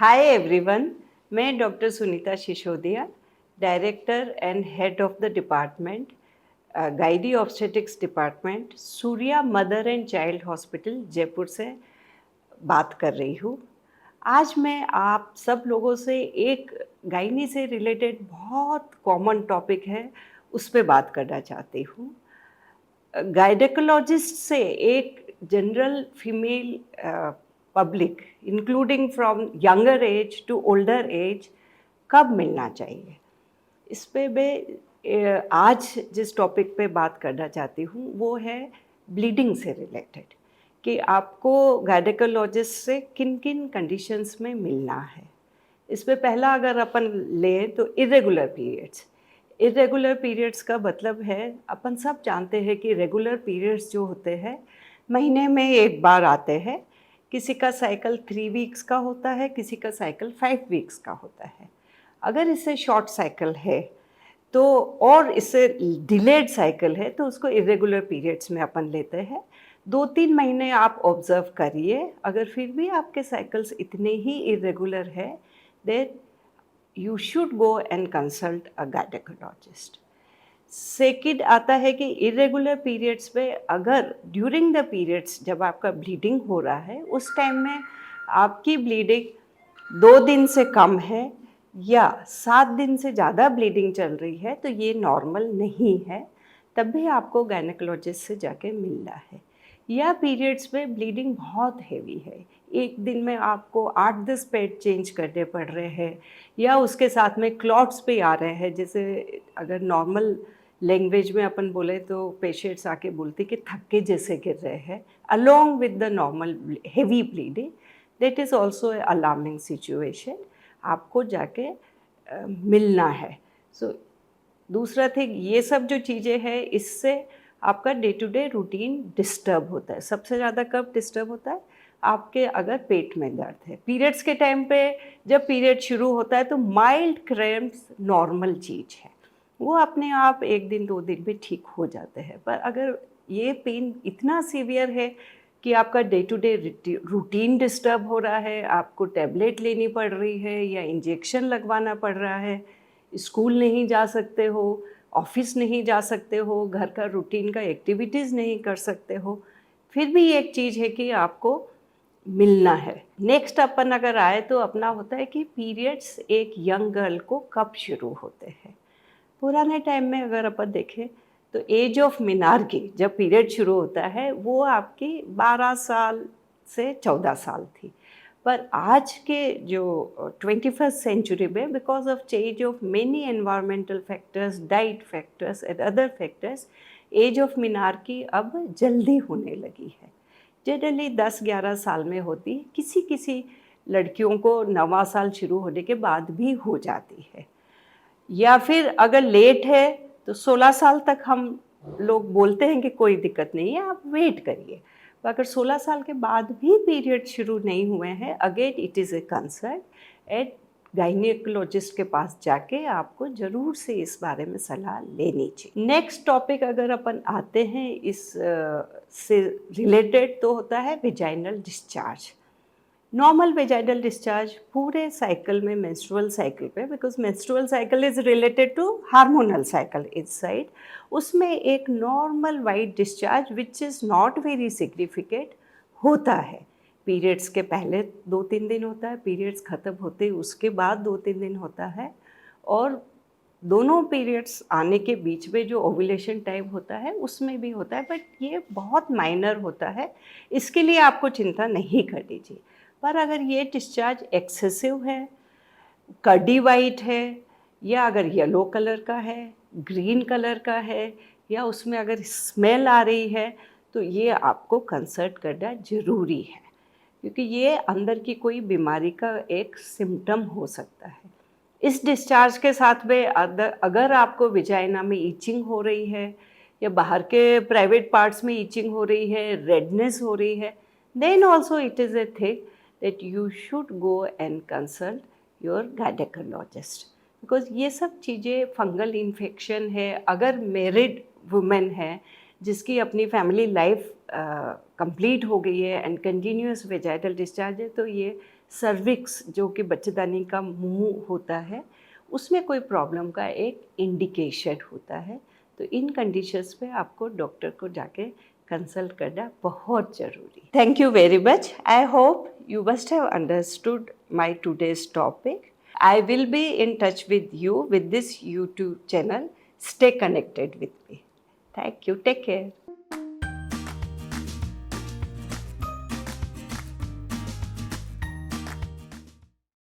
Hi everyone, मैं doctor Sunita Sisodia, director and head of the department gynae obstetrics department, Surya mother and child hospital Jaipur से बात कर रही हूँ। आज मैं आप सब लोगों से एक गाइनी से रिलेटेड बहुत कॉमन टॉपिक है, उस पे बात करना चाहती हूँ। गायनेकोलॉजिस्ट से एक general female public including from younger age to older age कब मिलना चाहिए, इस पे मैं आज जिस टॉपिक पे बात करना चाहती हूँ वो है ब्लीडिंग से रिलेटेड, कि आपको गायनेकोलॉजिस्ट से किन किन कंडीशंस में मिलना है। इस पे पहला अगर अपन लें तो इरेगुलर पीरियड्स। इरेगुलर पीरियड्स का मतलब है, अपन सब जानते हैं कि रेगुलर पीरियड्स जो होते हैं महीने में एक बार आते हैं। किसी का साइकिल 3 वीक्स का होता है, किसी का साइकिल 5 वीक्स का होता है। अगर इससे शॉर्ट साइकिल है तो, और इससे डिलेड साइकिल है तो उसको इरेगुलर पीरियड्स में अपन लेते हैं। 2-3 महीने आप ऑब्जर्व करिए, अगर फिर भी आपके साइकिल्स इतने ही इरेगुलर है, then you should go and consult a gynecologist. Second आता है कि इरेगुलर पीरियड्स में अगर ड्यूरिंग द पीरियड्स जब आपका ब्लीडिंग हो रहा है उस टाइम में आपकी ब्लीडिंग 2 दिन से कम है या 7 दिन से ज़्यादा ब्लीडिंग चल रही है तो ये नॉर्मल नहीं है, तब भी आपको गायनेकोलॉजिस्ट से जाके मिलना है। या पीरियड्स में ब्लीडिंग बहुत हेवी है, एक दिन में आपको 8-10 पैड चेंज करने पड़ रहे हैं, या उसके साथ में क्लॉट्स भी आ रहे हैं। जैसे अगर नॉर्मल लैंग्वेज में अपन बोले तो पेशेंट्स आके बोलते कि थक्के जैसे गिर रहे हैं along with the normal heavy bleeding, that is also a alarming situation. आपको जाके मिलना है। सो दूसरा थिंग, ये सब जो चीज़ें हैं इससे आपका day to day routine disturb होता है। सबसे ज़्यादा कब डिस्टर्ब होता है? आपके अगर पेट में दर्द है। पीरियड्स के टाइम पे जब पीरियड शुरू होता है तो माइल्ड क्रैम्प्स नॉर्मल चीज़ है, वो अपने आप 1 दिन 2 दिन में ठीक हो जाते हैं। पर अगर ये पेन इतना सीवियर है कि आपका day to day routine disturb हो रहा है, आपको टैबलेट लेनी पड़ रही है या इंजेक्शन लगवाना पड़ रहा है, स्कूल नहीं जा सकते हो, ऑफिस नहीं जा सकते हो, घर का रूटीन का एक्टिविटीज़ नहीं कर सकते हो, फिर भी एक चीज़ है कि आपको मिलना है। नेक्स्ट अपन अगर आए तो अपना होता है कि पीरियड्स एक यंग गर्ल को कब शुरू होते हैं। पुराने टाइम में अगर अपन देखें तो एज ऑफ मिनार्की जब पीरियड शुरू होता है वो आपकी 12 साल से 14 साल थी। पर आज के जो 21st सेंचुरी में because of change of many environmental factors, diet factors and other factors, age of menarche अब जल्दी होने लगी है। जनरली 10-11 साल में होती, किसी किसी लड़कियों को 9वां साल शुरू होने के बाद भी हो जाती है, या फिर अगर लेट है तो 16 साल तक हम लोग बोलते हैं कि कोई दिक्कत नहीं है, आप वेट करिए। तो अगर 16 साल के बाद भी पीरियड शुरू नहीं हुए हैं, again it is a concern at gynaecologist के पास जाके आपको ज़रूर से इस बारे में सलाह लेनी चाहिए। नेक्स्ट टॉपिक अगर अपन आते हैं इस से रिलेटेड तो होता है vaginal discharge. Normal vaginal discharge पूरे साइकिल में, मेंस्ट्रुअल साइकिल पे, because menstrual cycle is related to hormonal cycle inside, उसमें एक normal white discharge which is not very significant होता है। पीरियड्स के पहले 2-3 दिन होता है, पीरियड्स ख़त्म होते उसके बाद 2-3 दिन होता है, और दोनों पीरियड्स आने के बीच में जो ओव्यूलेशन टाइम होता है उसमें भी होता है, बट ये बहुत माइनर होता है, इसके लिए आपको चिंता नहीं करनी चाहिए। पर अगर ये डिस्चार्ज एक्सेसिव है, कर्डी वाइट है, या अगर येलो कलर का है, ग्रीन कलर का है, या उसमें अगर स्मेल आ रही है, तो ये आपको कंसल्ट करना ज़रूरी है, क्योंकि ये अंदर की कोई बीमारी का एक सिम्टम हो सकता है। इस डिस्चार्ज के साथ में अगर आपको विजाइना में ईचिंग हो रही है या बाहर के प्राइवेट पार्ट्स में ईचिंग हो रही है, रेडनेस हो रही है, then also it is a thing that you should go and consult your gynaecologist, because ये सब चीज़ें फंगल इन्फेक्शन है। अगर मैरिड वुमेन है जिसकी अपनी फैमिली लाइफ कंप्लीट हो गई है एंड कंटिन्यूस वेजाइनल डिस्चार्ज है, तो ये सर्विक्स जो कि बच्चेदानी का मुंह होता है उसमें कोई प्रॉब्लम का एक इंडिकेशन होता है। तो इन कंडीशंस पे आपको डॉक्टर को जाके कंसल्ट करना बहुत ज़रूरी। Thank you very much. I hope you must have understood my today's topic. I will be in touch with you with this YouTube channel. Stay connected with me. Thank you. Take care.